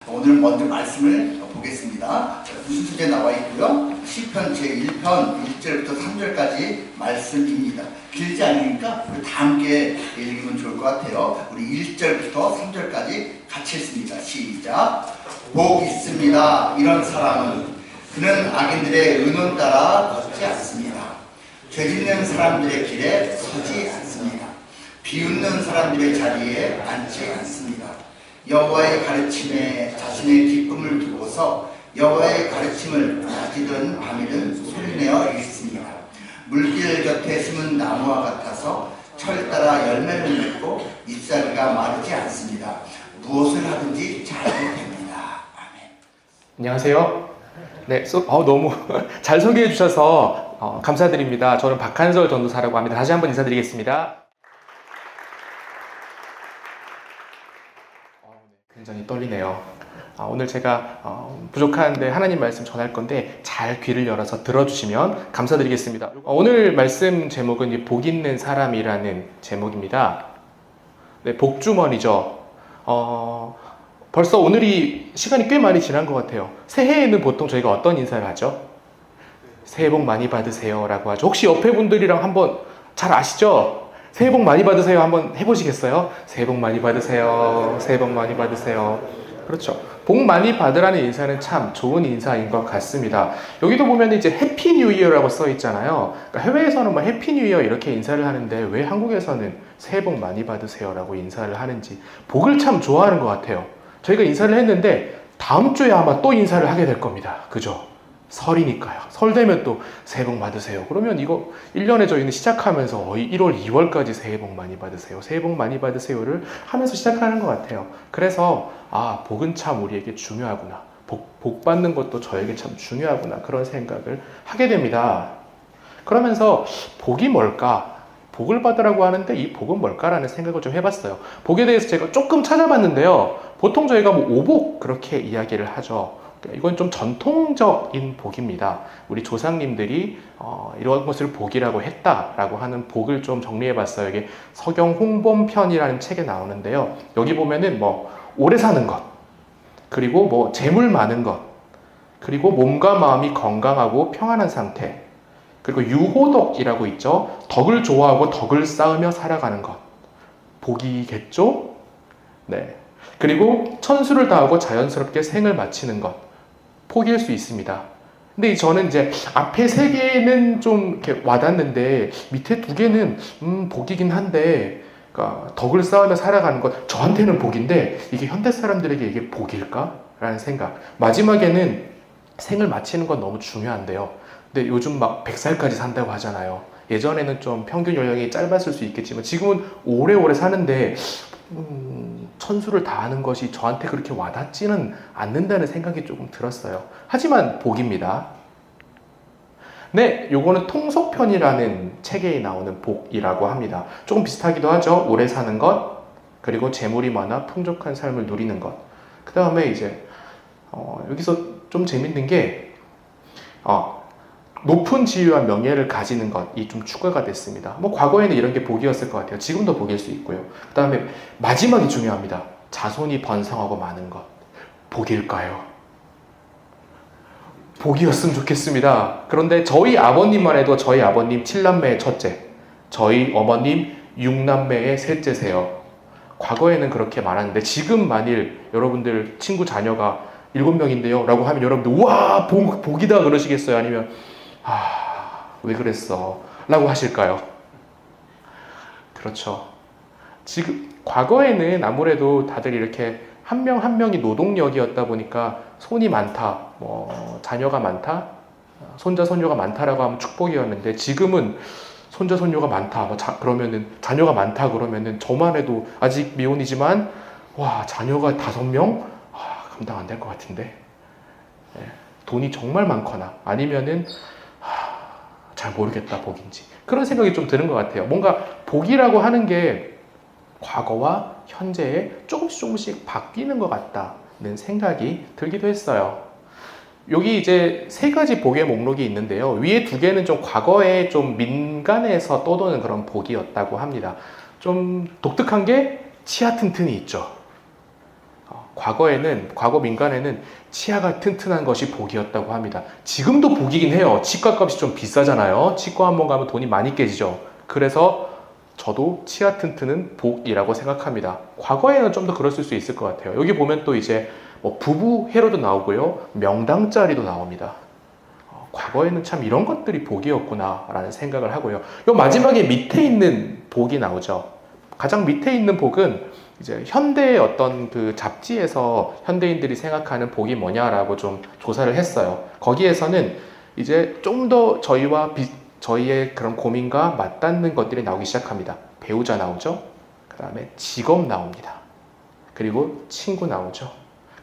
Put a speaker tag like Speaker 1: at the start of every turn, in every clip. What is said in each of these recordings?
Speaker 1: 오늘 먼저 말씀을 보겠습니다. 무슨 주제 나와 있고요. 시편 제1편 1절부터 3절까지 말씀입니다. 길지 않으니까 우리 다 함께 읽으면 좋을 것 같아요. 우리 1절부터 3절까지 같이 읽습니다. 시작. 복 있습니다. 이런 사람은 그는 악인들의 의논 따라 걷지 않습니다. 죄짓는 사람들의 길에 서지 않습니다. 비웃는 사람들의 자리에 앉지 않습니다. 여호와의 가르침에 자신의 기쁨을 두고서 여호와의 가르침을 낮이든 밤이든 소리내어 읽습니다. 물길 곁에 심은 나무와 같아서 철 따라 열매를 맺고 잎사귀가 마르지 않습니다. 무엇을 하든지 잘 됩니다. 아멘.
Speaker 2: 안녕하세요. 네, 너무 잘 소개해 주셔서 감사드립니다. 저는 박한설 전도사라고 합니다. 다시 한번 인사드리겠습니다. 굉장히 떨리네요. 오늘 제가 부족한데 하나님 말씀 전할 건데 잘 귀를 열어서 들어주시면 감사드리겠습니다. 오늘 말씀 제목은 복 있는 사람이라는 제목입니다. 네, 복주머니죠. 벌써 오늘이 시간이 꽤 많이 지난 것 같아요. 새해에는 보통 저희가 어떤 인사를 하죠? 새해 복 많이 받으세요 라고 하죠. 혹시 옆에 분들이랑 한번 잘 아시죠? 새해 복 많이 받으세요 한번 해보시겠어요? 새해 복 많이 받으세요. 새해 복 많이 받으세요. 그렇죠. 복 많이 받으라는 인사는 참 좋은 인사인 것 같습니다. 여기도 보면 이제 해피 뉴 이어라고 써 있잖아요. 그러니까 해외에서는 뭐 해피 뉴 이어 이렇게 인사를 하는데 왜 한국에서는 새해 복 많이 받으세요 라고 인사를 하는지 복을 참 좋아하는 것 같아요. 저희가 인사를 했는데 다음 주에 아마 또 인사를 하게 될 겁니다. 그죠? 설이니까요. 설 되면 또 새해 복 받으세요. 그러면 이거 1년에 저희는 시작하면서 거의 1월, 2월까지 새해 복 많이 받으세요. 새해 복 많이 받으세요를 하면서 시작하는 것 같아요. 그래서 복은 참 우리에게 중요하구나. 복 받는 것도 저에게 참 중요하구나. 그런 생각을 하게 됩니다. 그러면서 복이 뭘까? 복을 받으라고 하는데 이 복은 뭘까라는 생각을 좀 해봤어요. 복에 대해서 제가 조금 찾아봤는데요. 보통 저희가 뭐 오복 그렇게 이야기를 하죠. 이건 좀 전통적인 복입니다. 우리 조상님들이 이런 것을 복이라고 했다라고 하는 복을 좀 정리해봤어요. 이게 서경 홍범편이라는 책에 나오는데요. 여기 보면은 뭐 오래 사는 것, 그리고 뭐 재물 많은 것, 그리고 몸과 마음이 건강하고 평안한 상태, 그리고 유호덕이라고 있죠. 덕을 좋아하고 덕을 쌓으며 살아가는 것. 복이겠죠? 네. 그리고 천수를 다하고 자연스럽게 생을 마치는 것. 포기할 수 있습니다. 근데 저는 이제 앞에 세 개는 좀 이렇게 와닿는데 밑에 두 개는 복이긴 한데, 그러니까 덕을 쌓으며 살아가는 것 저한테는 복인데 이게 현대 사람들에게 이게 복일까? 라는 생각. 마지막에는 생을 마치는 건 너무 중요한데요. 근데 요즘 막 100살까지 산다고 하잖아요. 예전에는 좀 평균 연령이 짧았을 수 있겠지만 지금은 오래오래 사는데 천수를 다하는 것이 저한테 그렇게 와닿지는 않는다는 생각이 조금 들었어요. 하지만 복입니다. 네, 요거는 통속편이라는 책에 나오는 복이라고 합니다. 조금 비슷하기도 하죠. 오래 사는 것, 그리고 재물이 많아 풍족한 삶을 누리는 것. 그 다음에 이제 여기서 좀 재밌는 게 높은 지위와 명예를 가지는 것이 좀 추가가 됐습니다. 뭐 과거에는 이런 게 복이었을 것 같아요. 지금도 복일 수 있고요. 그 다음에 마지막이 중요합니다. 자손이 번성하고 많은 것. 복일까요? 복이었으면 좋겠습니다. 그런데 저희 아버님만 해도 저희 아버님 7남매의 첫째, 저희 어머님 6남매의 셋째세요. 과거에는 그렇게 많았는데 지금 만일 여러분들 친구 자녀가 7명인데요 라고 하면 여러분들 우와 복이다 그러시겠어요? 아니면 왜 그랬어? 라고 하실까요? 그렇죠. 지금, 과거에는 아무래도 다들 이렇게 한 명 한 명이 노동력이었다 보니까 손이 많다, 자녀가 많다, 손자, 손녀가 많다라고 하면 축복이었는데 지금은 손자, 손녀가 많다, 그러면은 자녀가 많다 그러면은 저만 해도 아직 미혼이지만 자녀가 5명? 감당 안 될 것 같은데. 네, 돈이 정말 많거나 아니면은 잘 모르겠다 복인지 그런 생각이 좀 드는 것 같아요. 뭔가 복이라고 하는 게 과거와 현재에 조금씩 바뀌는 것 같다는 생각이 들기도 했어요. 여기 이제 3가지 복의 목록이 있는데요. 위에 2개는 좀 과거에 좀 민간에서 떠도는 그런 복이었다고 합니다. 좀 독특한 게 치아 튼튼이 있죠. 과거 민간에는 치아가 튼튼한 것이 복이었다고 합니다. 지금도 복이긴 해요. 치과 값이 좀 비싸잖아요. 치과 한번 가면 돈이 많이 깨지죠. 그래서 저도 치아 튼튼은 복이라고 생각합니다. 과거에는 좀 더 그랬을 수 있을 것 같아요. 여기 보면 또 이제 뭐 부부 회로도 나오고요. 명당짜리도 나옵니다. 과거에는 참 이런 것들이 복이었구나 라는 생각을 하고요. 요 마지막에 밑에 있는 복이 나오죠. 가장 밑에 있는 복은 이제 현대의 어떤 그 잡지에서 현대인들이 생각하는 복이 뭐냐라고 좀 조사를 했어요. 거기에서는 이제 좀 더 저희의 그런 고민과 맞닿는 것들이 나오기 시작합니다. 배우자 나오죠. 그 다음에 직업 나옵니다. 그리고 친구 나오죠.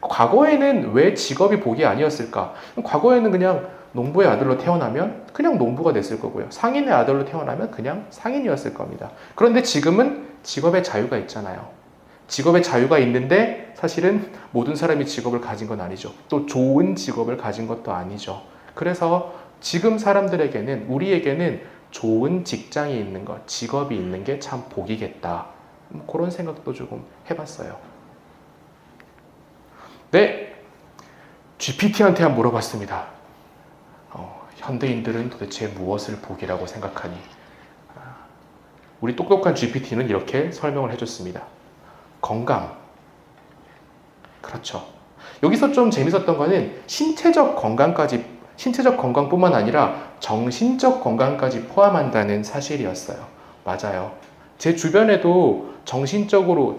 Speaker 2: 과거에는 왜 직업이 복이 아니었을까? 과거에는 그냥 농부의 아들로 태어나면 그냥 농부가 됐을 거고요. 상인의 아들로 태어나면 그냥 상인이었을 겁니다. 그런데 지금은 직업의 자유가 있잖아요. 직업의 자유가 있는데 사실은 모든 사람이 직업을 가진 건 아니죠. 또 좋은 직업을 가진 것도 아니죠. 그래서 지금 사람들에게는, 우리에게는 좋은 직장이 있는 것, 직업이 있는 게 참 복이겠다. 그런 생각도 조금 해봤어요. 네, GPT한테 한번 물어봤습니다. 현대인들은 도대체 무엇을 복이라고 생각하니? 우리 똑똑한 GPT는 이렇게 설명을 해줬습니다. 건강. 그렇죠. 여기서 좀 재밌었던 거는 신체적 건강뿐만 아니라 정신적 건강까지 포함한다는 사실이었어요. 맞아요. 제 주변에도 정서적으로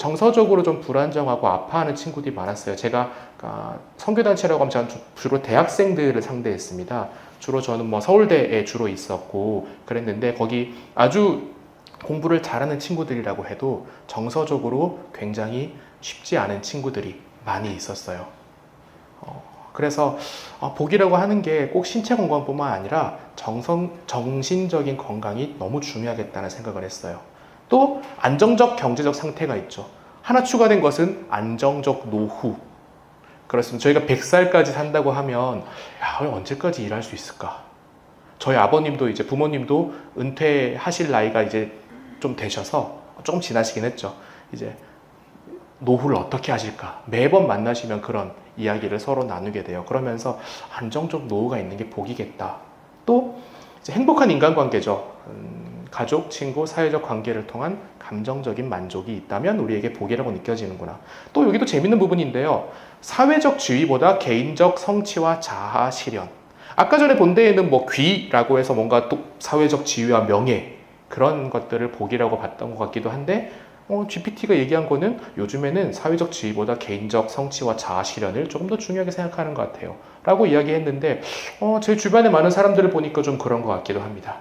Speaker 2: 좀 불안정하고 아파하는 친구들이 많았어요. 제가 선교단체라고 하면 저는 주로 대학생들을 상대했습니다. 주로 저는 뭐 서울대에 주로 있었고 그랬는데 거기 아주 공부를 잘하는 친구들이라고 해도 정서적으로 굉장히 쉽지 않은 친구들이 많이 있었어요. 그래서 복이라고 하는 게 꼭 신체 건강뿐만 아니라 정신적인 건강이 너무 중요하겠다는 생각을 했어요. 또 안정적 경제적 상태가 있죠. 하나 추가된 것은 안정적 노후. 그렇습니다. 저희가 100살까지 산다고 하면 언제까지 일할 수 있을까? 저희 아버님도 이제 부모님도 은퇴하실 나이가 이제 좀 되셔서 조금 지나시긴 했죠. 이제 노후를 어떻게 하실까? 매번 만나시면 그런 이야기를 서로 나누게 돼요. 그러면서 안정적 노후가 있는 게 복이겠다. 또 이제 행복한 인간관계죠. 가족, 친구, 사회적 관계를 통한 감정적인 만족이 있다면 우리에게 복이라고 느껴지는구나. 또 여기도 재밌는 부분인데요. 사회적 지위보다 개인적 성취와 자아 실현. 아까 전에 본 데에는 뭐 귀라고 해서 뭔가 또 사회적 지위와 명예 그런 것들을 복이라고 봤던 것 같기도 한데 GPT가 얘기한 거는 요즘에는 사회적 지위보다 개인적 성취와 자아 실현을 조금 더 중요하게 생각하는 것 같아요. 라고 이야기했는데 제 주변에 많은 사람들을 보니까 좀 그런 것 같기도 합니다.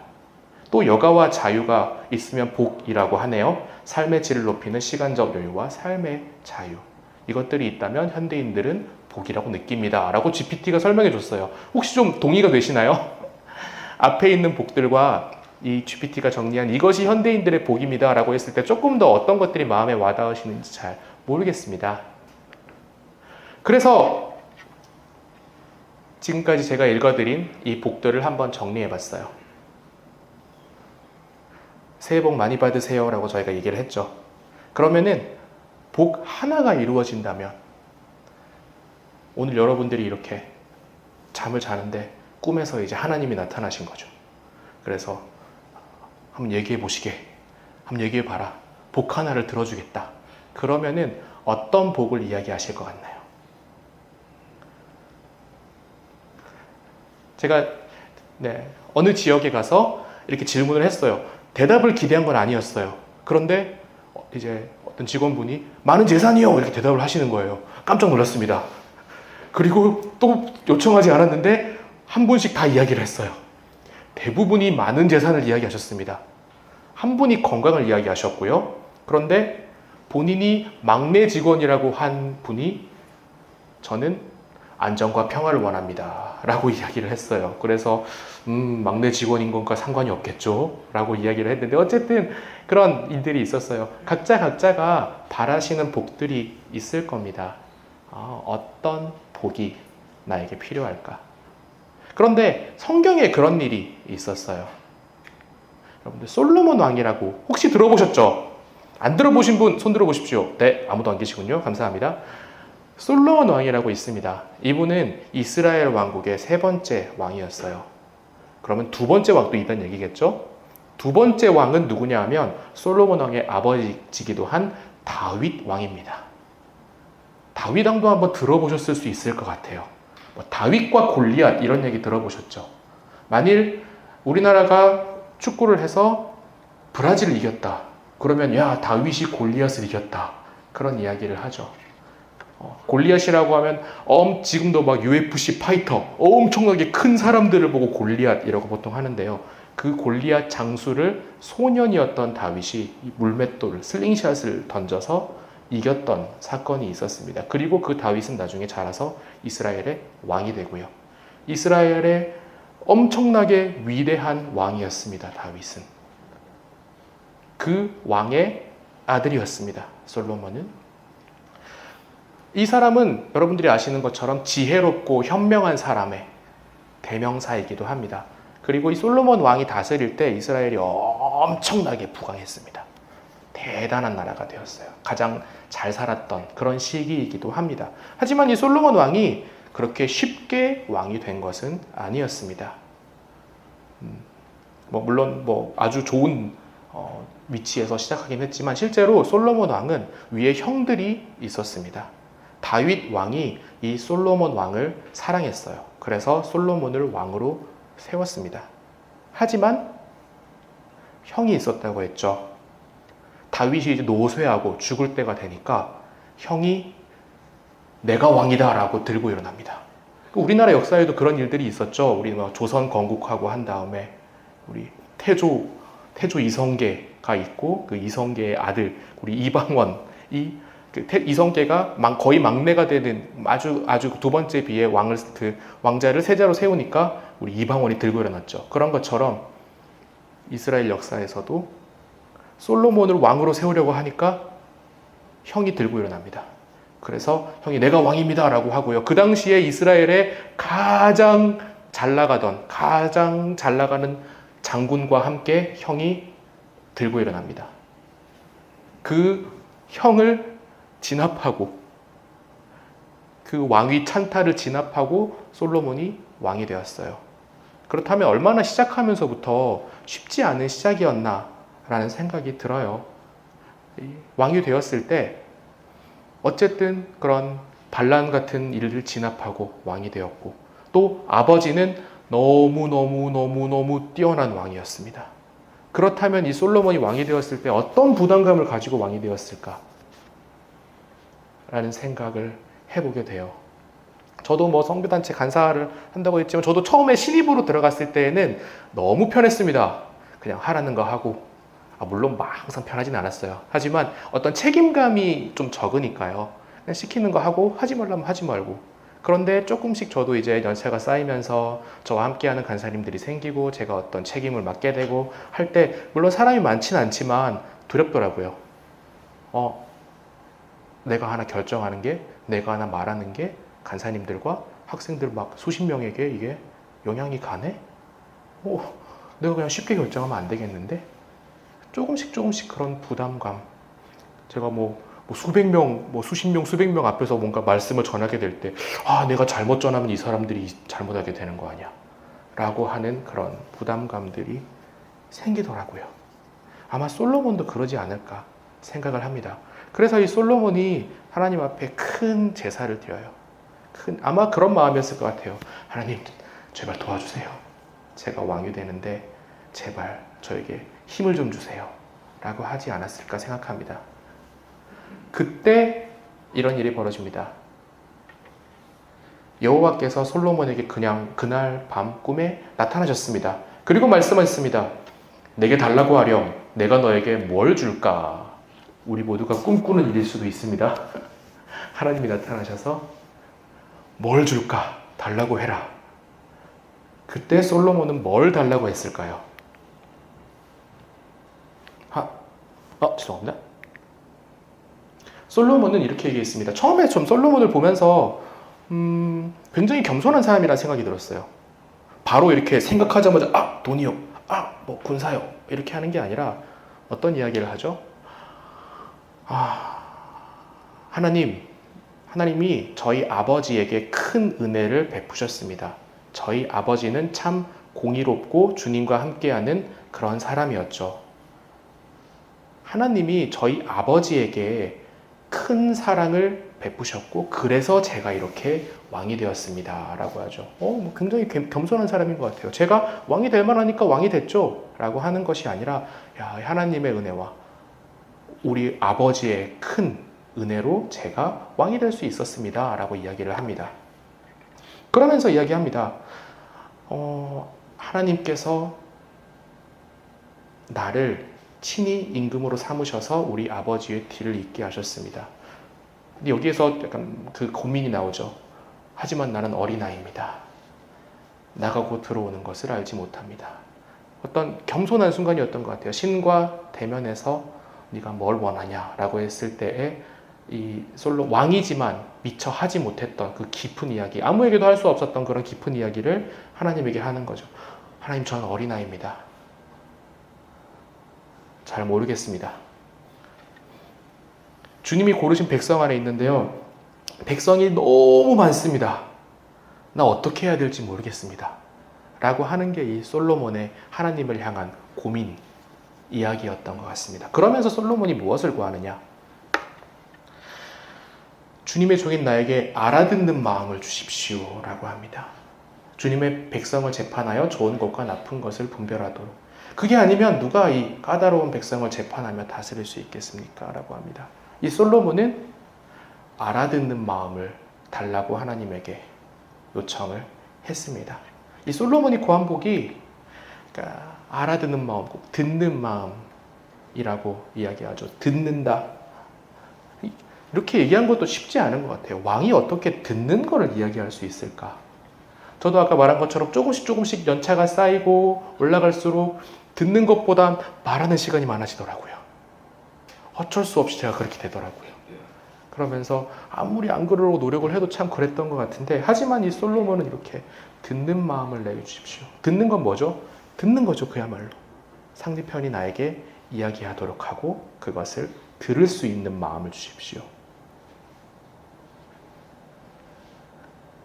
Speaker 2: 또 여가와 자유가 있으면 복이라고 하네요. 삶의 질을 높이는 시간적 여유와 삶의 자유. 이것들이 있다면 현대인들은 복이라고 느낍니다. 라고 GPT가 설명해 줬어요. 혹시 좀 동의가 되시나요? 앞에 있는 복들과 이 GPT가 정리한 이것이 현대인들의 복입니다. 라고 했을 때 조금 더 어떤 것들이 마음에 와닿으시는지 잘 모르겠습니다. 그래서 지금까지 제가 읽어드린 이 복들을 한번 정리해 봤어요. 새해 복 많이 받으세요 라고 저희가 얘기를 했죠. 그러면은 복 하나가 이루어진다면 오늘 여러분들이 이렇게 잠을 자는데 꿈에서 이제 하나님이 나타나신 거죠. 그래서 한번 얘기해 보시게. 한번 얘기해 봐라. 복 하나를 들어주겠다. 그러면은 어떤 복을 이야기하실 것 같나요? 제가 어느 지역에 가서 이렇게 질문을 했어요. 대답을 기대한 건 아니었어요. 그런데 이제 어떤 직원분이 많은 재산이요 이렇게 대답을 하시는 거예요. 깜짝 놀랐습니다. 그리고 또 요청하지 않았는데 한 분씩 다 이야기를 했어요. 대부분이 많은 재산을 이야기하셨습니다. 한 분이 건강을 이야기하셨고요. 그런데 본인이 막내 직원이라고 한 분이 저는 안정과 평화를 원합니다. 라고 이야기를 했어요. 그래서 막내 직원인 것과 상관이 없겠죠? 라고 이야기를 했는데 어쨌든 그런 일들이 있었어요. 각자가 바라시는 복들이 있을 겁니다. 어떤 복이 나에게 필요할까? 그런데 성경에 그런 일이 있었어요. 여러분들 솔로몬 왕이라고 혹시 들어보셨죠? 안 들어보신 분 손 들어보십시오. 네, 아무도 안 계시군요. 감사합니다. 솔로몬 왕이라고 있습니다. 이분은 이스라엘 왕국의 세 번째 왕이었어요. 그러면 두 번째 왕도 이런 얘기겠죠? 두 번째 왕은 누구냐 하면 솔로몬 왕의 아버지이기도 한 다윗 왕입니다. 다윗 왕도 한번 들어보셨을 수 있을 것 같아요. 뭐 다윗과 골리앗 이런 얘기 들어보셨죠? 만일 우리나라가 축구를 해서 브라질을 이겼다. 그러면 야, 다윗이 골리앗을 이겼다. 그런 이야기를 하죠. 골리앗이라고 하면 지금도 막 UFC 파이터 엄청나게 큰 사람들을 보고 골리앗이라고 보통 하는데요. 그 골리앗 장수를 소년이었던 다윗이 이 물맷돌, 슬링샷을 던져서 이겼던 사건이 있었습니다. 그리고 그 다윗은 나중에 자라서 이스라엘의 왕이 되고요. 이스라엘의 엄청나게 위대한 왕이었습니다. 다윗은. 그 왕의 아들이었습니다. 솔로몬은. 이 사람은 여러분들이 아시는 것처럼 지혜롭고 현명한 사람의 대명사이기도 합니다. 그리고 이 솔로몬 왕이 다스릴 때 이스라엘이 엄청나게 부강했습니다. 대단한 나라가 되었어요. 가장 잘 살았던 그런 시기이기도 합니다. 하지만 이 솔로몬 왕이 그렇게 쉽게 왕이 된 것은 아니었습니다. 물론 아주 좋은 위치에서 시작하긴 했지만 실제로 솔로몬 왕은 위에 형들이 있었습니다. 다윗 왕이 이 솔로몬 왕을 사랑했어요. 그래서 솔로몬을 왕으로 세웠습니다. 하지만 형이 있었다고 했죠. 다윗이 이제 노쇠하고 죽을 때가 되니까 형이 내가 왕이다 라고 들고 일어납니다. 우리나라 역사에도 그런 일들이 있었죠. 우리 조선 건국하고 한 다음에 우리 태조 이성계가 있고 그 이성계의 아들 우리 이방원 이성계가 거의 막내가 되는 아주 두 번째 비에 왕자를 세자로 세우니까 우리 이방원이 들고 일어났죠. 그런 것처럼 이스라엘 역사에서도 솔로몬을 왕으로 세우려고 하니까 형이 들고 일어납니다. 그래서 형이 내가 왕입니다 라고 하고요. 그 당시에 이스라엘의 가장 잘 나가는 장군과 함께 형이 들고 일어납니다. 그 형을 진압하고 그 왕위 찬탈을 진압하고 솔로몬이 왕이 되었어요. 그렇다면 얼마나 시작하면서부터 쉽지 않은 시작이었나 라는 생각이 들어요. 왕이 되었을 때 어쨌든 그런 반란 같은 일을 진압하고 왕이 되었고 또 아버지는 너무 뛰어난 왕이었습니다. 그렇다면 이 솔로몬이 왕이 되었을 때 어떤 부담감을 가지고 왕이 되었을까? 라는 생각을 해보게 돼요. 저도 선교단체 간사를 한다고 했지만 저도 처음에 신입으로 들어갔을 때에는 너무 편했습니다. 그냥 하라는 거 하고 물론 항상 편하진 않았어요. 하지만 어떤 책임감이 좀 적으니까요. 그냥 시키는 거 하고 하지 말라면 하지 말고. 그런데 조금씩 저도 이제 연세가 쌓이면서 저와 함께하는 간사님들이 생기고 제가 어떤 책임을 맡게 되고 할 때 물론 사람이 많지는 않지만 두렵더라고요. 내가 하나 결정하는 게, 내가 하나 말하는 게 간사님들과 학생들 수십 명에게 이게 영향이 가네? 내가 그냥 쉽게 결정하면 안 되겠는데? 조금씩 그런 부담감. 제가 수백 명, 수십 명, 수백 명 앞에서 뭔가 말씀을 전하게 될 때, 내가 잘못 전하면 이 사람들이 잘못하게 되는 거 아니야? 라고 하는 그런 부담감들이 생기더라고요. 아마 솔로몬도 그러지 않을까 생각을 합니다. 그래서 이 솔로몬이 하나님 앞에 큰 제사를 드려요. 아마 그런 마음이었을 것 같아요. 하나님, 제발 도와주세요. 제가 왕이 되는데 제발 저에게 힘을 좀 주세요. 라고 하지 않았을까 생각합니다. 그때 이런 일이 벌어집니다. 여호와께서 솔로몬에게 그날 밤 꿈에 나타나셨습니다. 그리고 말씀하셨습니다. 내게 달라고 하렴. 내가 너에게 뭘 줄까? 우리 모두가 꿈꾸는 일일 수도 있습니다. 하나님이 나타나셔서 뭘 줄까? 달라고 해라. 그때 솔로몬은 뭘 달라고 했을까요? 죄송합니다. 솔로몬은 이렇게 얘기했습니다. 처음에 좀 솔로몬을 보면서 굉장히 겸손한 사람이라는 생각이 들었어요. 바로 이렇게 생각하자마자 돈이요, 군사요 이렇게 하는 게 아니라 어떤 이야기를 하죠? 하나님이 저희 아버지에게 큰 은혜를 베푸셨습니다. 저희 아버지는 참 공의롭고 주님과 함께하는 그런 사람이었죠. 하나님이 저희 아버지에게 큰 사랑을 베푸셨고 그래서 제가 이렇게 왕이 되었습니다 라고 하죠. 굉장히 겸손한 사람인 것 같아요. 제가 왕이 될 만하니까 왕이 됐죠 라고 하는 것이 아니라 하나님의 은혜와 우리 아버지의 큰 은혜로 제가 왕이 될 수 있었습니다 라고 이야기를 합니다. 그러면서 이야기합니다. 하나님께서 나를 친히 임금으로 삼으셔서 우리 아버지의 뒤를 잇게 하셨습니다. 근데 여기에서 약간 그 고민이 나오죠. 하지만 나는 어린아이입니다. 나가고 들어오는 것을 알지 못합니다. 어떤 겸손한 순간이었던 것 같아요. 신과 대면해서 네가 뭘 원하냐라고 했을 때에 이 왕이지만 미처 하지 못했던 그 깊은 이야기, 아무에게도 할 수 없었던 그런 깊은 이야기를 하나님에게 하는 거죠. 하나님, 저는 어린아이입니다. 잘 모르겠습니다. 주님이 고르신 백성 안에 있는데요. 백성이 너무 많습니다. 나 어떻게 해야 될지 모르겠습니다. 라고 하는 게 이 솔로몬의 하나님을 향한 고민 이야기였던 것 같습니다. 그러면서 솔로몬이 무엇을 구하느냐? 주님의 종인 나에게 알아듣는 마음을 주십시오 라고 합니다. 주님의 백성을 재판하여 좋은 것과 나쁜 것을 분별하도록. 그게 아니면 누가 이 까다로운 백성을 재판하며 다스릴 수 있겠습니까? 라고 합니다. 이 솔로몬은 알아듣는 마음을 달라고 하나님에게 요청을 했습니다. 이 솔로몬이 구한 복이 그러니까 알아듣는 마음, 듣는 마음이라고 이야기하죠. 듣는다. 이렇게 얘기한 것도 쉽지 않은 것 같아요. 왕이 어떻게 듣는 거를 이야기할 수 있을까? 저도 아까 말한 것처럼 조금씩 연차가 쌓이고 올라갈수록 듣는 것보단 말하는 시간이 많아지더라고요. 어쩔 수 없이 제가 그렇게 되더라고요. 그러면서 아무리 안 그러려고 노력을 해도 참 그랬던 것 같은데, 하지만 이 솔로몬은 이렇게 듣는 마음을 내주십시오. 듣는 건 뭐죠? 듣는 거죠, 그야말로. 상대편이 나에게 이야기하도록 하고 그것을 들을 수 있는 마음을 주십시오.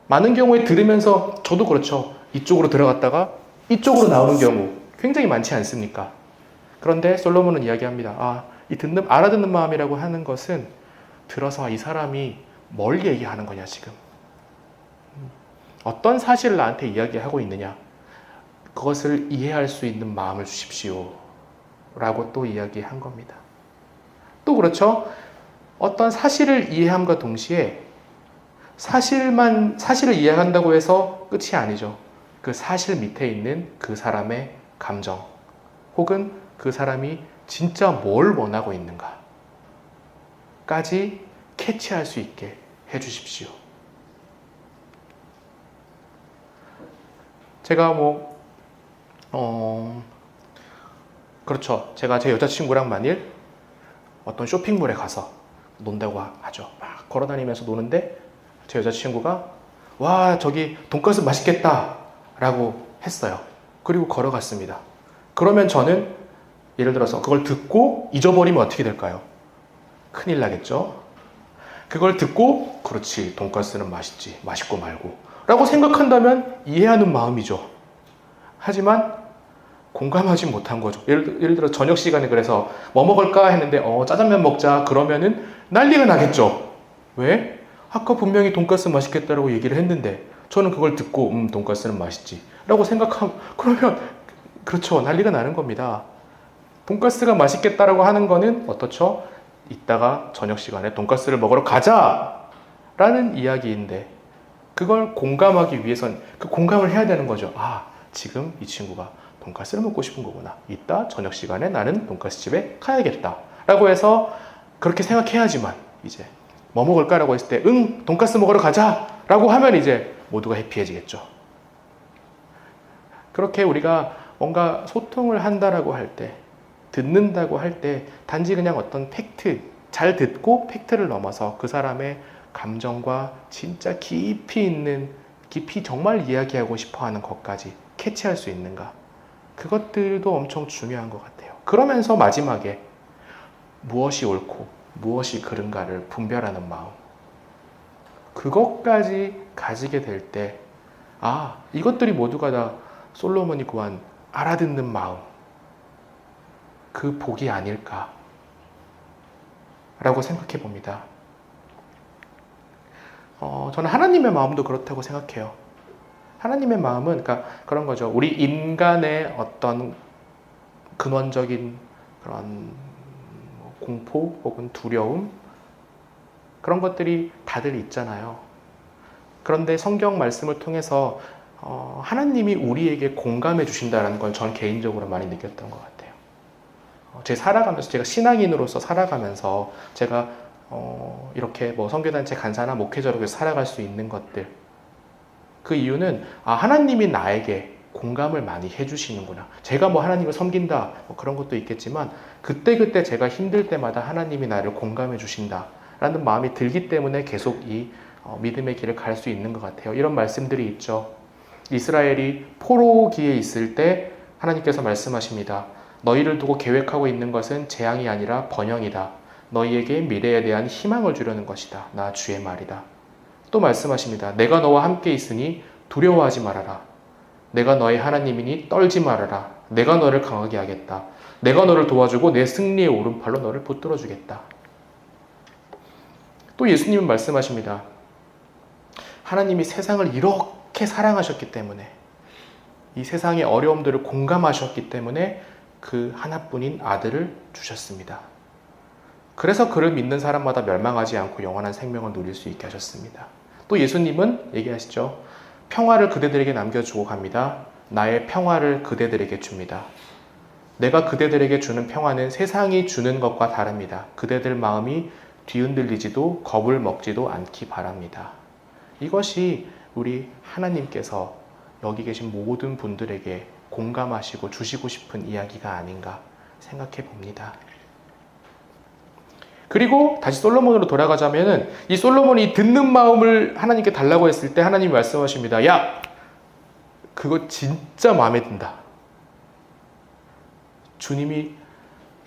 Speaker 2: 많은 경우에 들으면서 저도 그렇죠. 이쪽으로 들어갔다가 이쪽으로 나오는 경우 굉장히 많지 않습니까? 그런데 솔로몬은 이야기합니다. 이 알아듣는 마음이라고 하는 것은 들어서 이 사람이 뭘 얘기하는 거냐 지금. 어떤 사실을 나한테 이야기하고 있느냐. 그것을 이해할 수 있는 마음을 주십시오. 라고 또 이야기한 겁니다. 또 그렇죠. 어떤 사실을 이해함과 동시에 사실을 이해한다고 해서 끝이 아니죠. 그 사실 밑에 있는 그 사람의 감정, 혹은 그 사람이 진짜 뭘 원하고 있는가까지 캐치할 수 있게 해주십시오. 제가 그렇죠. 제가 제 여자친구랑 만일 어떤 쇼핑몰에 가서 논다고 하죠. 막 걸어다니면서 노는데 제 여자친구가 와, 저기 돈가스 맛있겠다 라고 했어요. 그리고 걸어갔습니다. 그러면 저는 예를 들어서 그걸 듣고 잊어버리면 어떻게 될까요? 큰일 나겠죠. 그걸 듣고 그렇지, 돈가스는 맛있지, 맛있고 말고 라고 생각한다면 이해하는 마음이죠. 하지만 공감하지 못한 거죠. 예를 들어 저녁 시간에 그래서 뭐 먹을까 했는데 짜장면 먹자 그러면은 난리가 나겠죠. 왜? 아까 분명히 돈가스 맛있겠다라고 얘기를 했는데 저는 그걸 듣고 돈가스는 맛있지 라고 생각하면, 그러면 그렇죠, 난리가 나는 겁니다. 돈가스가 맛있겠다라고 하는 거는 어떻죠? 이따가 저녁 시간에 돈가스를 먹으러 가자 라는 이야기인데, 그걸 공감하기 위해선 그 공감을 해야 되는 거죠. 지금 이 친구가 돈가스를 먹고 싶은 거구나. 이따 저녁 시간에 나는 돈가스 집에 가야겠다 라고 해서 그렇게 생각해야지만, 이제 뭐 먹을까라고 했을 때 돈가스 먹으러 가자 라고 하면 이제 모두가 해피해지겠죠. 그렇게 우리가 뭔가 소통을 한다라고 할 때, 듣는다고 할 때 단지 그냥 어떤 팩트, 잘 듣고 팩트를 넘어서 그 사람의 감정과 진짜 깊이 정말 이야기하고 싶어하는 것까지 캐치할 수 있는가, 그것들도 엄청 중요한 것 같아요. 그러면서 마지막에 무엇이 옳고 무엇이 그른가를 분별하는 마음. 그것까지 가지게 될 때, 이것들이 모두가 다 솔로몬이 구한 알아듣는 마음, 그 복이 아닐까 라고 생각해 봅니다. 저는 하나님의 마음도 그렇다고 생각해요. 하나님의 마음은 그러니까 그런 거죠. 우리 인간의 어떤 근원적인 그런 공포 혹은 두려움, 그런 것들이 다들 있잖아요. 그런데 성경 말씀을 통해서 하나님이 우리에게 공감해 주신다는 걸 전 개인적으로 많이 느꼈던 것 같아요. 제가 신앙인으로서 살아가면서 제가 이렇게 뭐 선교단체 간사나 목회자로 살아갈 수 있는 것들, 그 이유는 하나님이 나에게 공감을 많이 해주시는구나. 제가 뭐 하나님을 섬긴다 뭐 그런 것도 있겠지만 그때그때 제가 힘들 때마다 하나님이 나를 공감해 주신다 라는 마음이 들기 때문에 계속 이 믿음의 길을 갈 수 있는 것 같아요. 이런 말씀들이 있죠. 이스라엘이 포로기에 있을 때 하나님께서 말씀하십니다. 너희를 두고 계획하고 있는 것은 재앙이 아니라 번영이다. 너희에게 미래에 대한 희망을 주려는 것이다. 나 주의 말이다. 또 말씀하십니다. 내가 너와 함께 있으니 두려워하지 말아라. 내가 너의 하나님이니 떨지 말아라. 내가 너를 강하게 하겠다. 내가 너를 도와주고 내 승리의 오른팔로 너를 붙들어 주겠다. 또 예수님은 말씀하십니다. 하나님이 세상을 이렇게 사랑하셨기 때문에, 이 세상의 어려움들을 공감하셨기 때문에 그 하나뿐인 아들을 주셨습니다. 그래서 그를 믿는 사람마다 멸망하지 않고 영원한 생명을 누릴 수 있게 하셨습니다. 또 예수님은 얘기하시죠. 평화를 그대들에게 남겨주고 갑니다. 나의 평화를 그대들에게 줍니다. 내가 그대들에게 주는 평화는 세상이 주는 것과 다릅니다. 그대들 마음이 뒤흔들리지도 겁을 먹지도 않기 바랍니다. 이것이 우리 하나님께서 여기 계신 모든 분들에게 공감하시고 주시고 싶은 이야기가 아닌가 생각해 봅니다. 그리고 다시 솔로몬으로 돌아가자면은 이 솔로몬이 듣는 마음을 하나님께 달라고 했을 때 하나님이 말씀하십니다. 야, 그거 진짜 마음에 든다. 주님이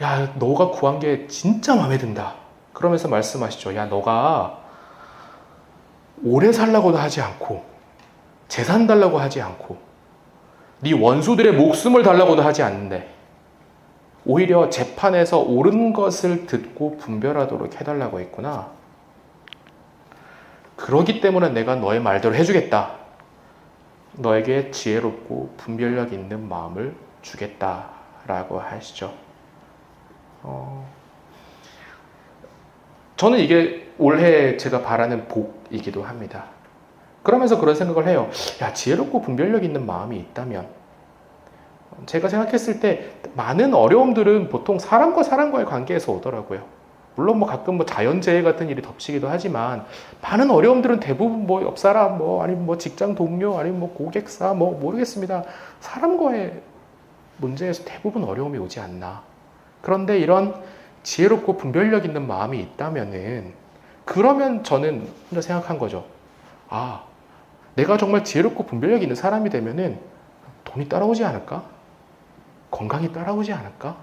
Speaker 2: 야, 너가 구한 게 진짜 마음에 든다. 그러면서 말씀하시죠. 야, 너가 오래 살라고도 하지 않고 재산 달라고 하지 않고 네 원수들의 목숨을 달라고도 하지 않는데 오히려 재판에서 옳은 것을 듣고 분별하도록 해달라고 했구나. 그러기 때문에 내가 너의 말대로 해주겠다. 너에게 지혜롭고 분별력 있는 마음을 주겠다라고 하시죠. 저는 이게 올해 제가 바라는 복이기도 합니다. 그러면서 그런 생각을 해요. 야, 지혜롭고 분별력 있는 마음이 있다면, 제가 생각했을 때 많은 어려움들은 보통 사람과 사람과의 관계에서 오더라고요. 물론 뭐 가끔 뭐 자연재해 같은 일이 덮치기도 하지만 많은 어려움들은 대부분 뭐 옆사람 아니면 뭐 직장 동료 아니면 뭐 고객사 모르겠습니다. 사람과의 문제에서 대부분 어려움이 오지 않나. 그런데 이런 지혜롭고 분별력 있는 마음이 있다면은, 그러면 저는 혼자 생각한 거죠. 내가 정말 지혜롭고 분별력 있는 사람이 되면은 돈이 따라오지 않을까? 건강이 따라오지 않을까?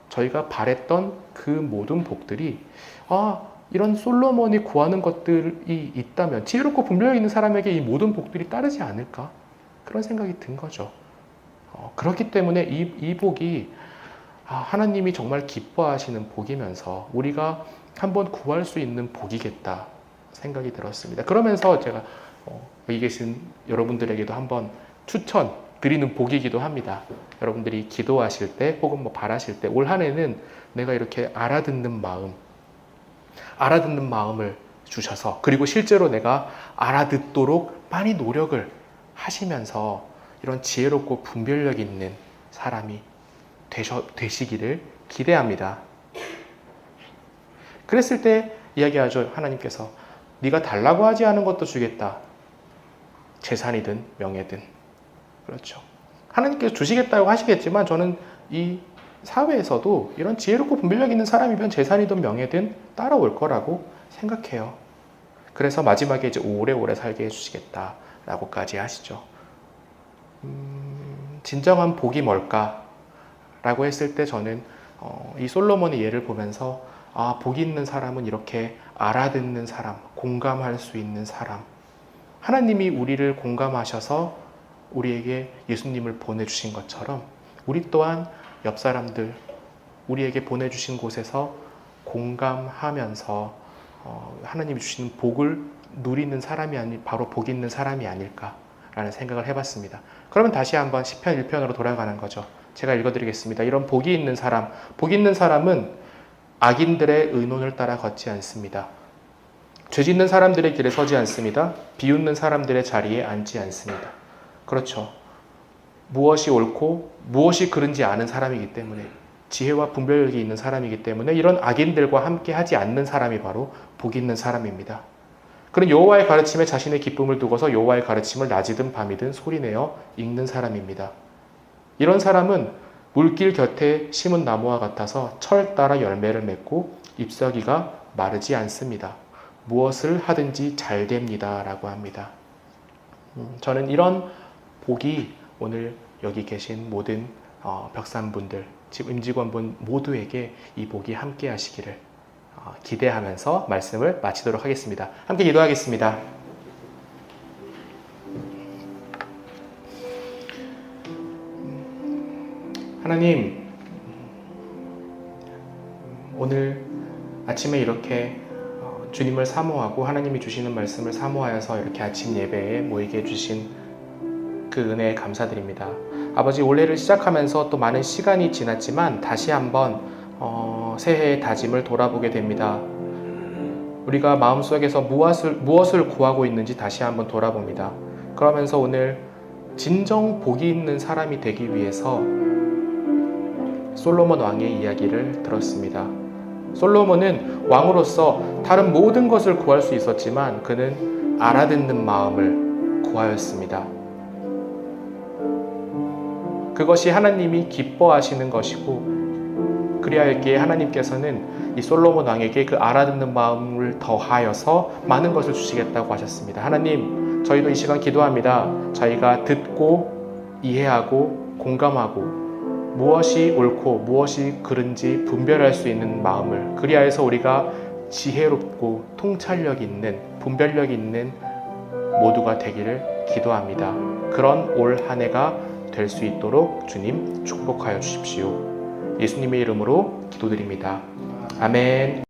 Speaker 2: 저희가 바랬던 그 모든 복들이 이런 솔로몬이 구하는 것들이 있다면 지혜롭고 분별력 있는 사람에게 이 모든 복들이 따르지 않을까? 그런 생각이 든 거죠. 그렇기 때문에 이 복이 하나님이 정말 기뻐하시는 복이면서 우리가 한번 구할 수 있는 복이겠다 생각이 들었습니다. 그러면서 제가 여기 계신 여러분들에게도 한번 추천드리는 복이기도 합니다. 여러분들이 기도하실 때 혹은 뭐 바라실 때 올 한 해는 내가 이렇게 알아듣는 마음을 주셔서, 그리고 실제로 내가 알아듣도록 많이 노력을 하시면서 이런 지혜롭고 분별력 있는 사람이 되시기를 기대합니다. 그랬을 때 이야기하죠. 하나님께서 네가 달라고 하지 않은 것도 주겠다. 재산이든 명예든. 그렇죠. 하나님께서 주시겠다고 하시겠지만 저는 이 사회에서도 이런 지혜롭고 분별력 있는 사람이면 재산이든 명예든 따라올 거라고 생각해요. 그래서 마지막에 이제 오래오래 살게 해주시겠다라고까지 하시죠. 진정한 복이 뭘까? 라고 했을 때 저는 이 솔로몬의 예를 보면서 복이 있는 사람은 이렇게 알아듣는 사람, 공감할 수 있는 사람. 하나님이 우리를 공감하셔서 우리에게 예수님을 보내주신 것처럼 우리 또한 옆 사람들, 우리에게 보내주신 곳에서 공감하면서 하나님이 주시는 복을 누리는 사람이 바로 복 있는 사람이 아닐까라는 생각을 해봤습니다. 그러면 다시 한번 시편 1편으로 돌아가는 거죠. 제가 읽어드리겠습니다. 이런 복이 있는 사람, 복 있는 사람은 악인들의 의논을 따라 걷지 않습니다. 죄 짓는 사람들의 길에 서지 않습니다. 비웃는 사람들의 자리에 앉지 않습니다. 그렇죠. 무엇이 옳고 무엇이 그른지 아는 사람이기 때문에, 지혜와 분별력이 있는 사람이기 때문에 이런 악인들과 함께 하지 않는 사람이 바로 복 있는 사람입니다. 그는 여호와의 가르침에 자신의 기쁨을 두고서 여호와의 가르침을 낮이든 밤이든 소리내어 읽는 사람입니다. 이런 사람은 물길 곁에 심은 나무와 같아서 철 따라 열매를 맺고 잎사귀가 마르지 않습니다. 무엇을 하든지 잘 됩니다 라고 합니다. 저는 이런 복이 오늘 여기 계신 모든 벽산분들, 집 임직원분 모두에게 이 복이 함께 하시기를 기대하면서 말씀을 마치도록 하겠습니다. 함께 기도하겠습니다. 하나님, 오늘 아침에 이렇게 주님을 사모하고 하나님이 주시는 말씀을 사모하여서 이렇게 아침 예배에 모이게 해주신 그 은혜에 감사드립니다. 아버지, 올해를 시작하면서 또 많은 시간이 지났지만 다시 한번 새해의 다짐을 돌아보게 됩니다. 우리가 마음속에서 무엇을 구하고 있는지 다시 한번 돌아봅니다. 그러면서 오늘 진정 복이 있는 사람이 되기 위해서 솔로몬 왕의 이야기를 들었습니다. 솔로몬은 왕으로서 다른 모든 것을 구할 수 있었지만 그는 알아듣는 마음을 구하였습니다. 그것이 하나님이 기뻐하시는 것이고, 그리하였기에 하나님께서는 이 솔로몬 왕에게 그 알아듣는 마음을 더하여서 많은 것을 주시겠다고 하셨습니다. 하나님, 저희도 이 시간 기도합니다. 저희가 듣고 이해하고 공감하고 무엇이 옳고 무엇이 그른지 분별할 수 있는 마음을, 그리하여서 우리가 지혜롭고 통찰력 있는, 분별력 있는 모두가 되기를 기도합니다. 그런 올 한 해가 될 수 있도록 주님 축복하여 주십시오. 예수님의 이름으로 기도드립니다. 아멘.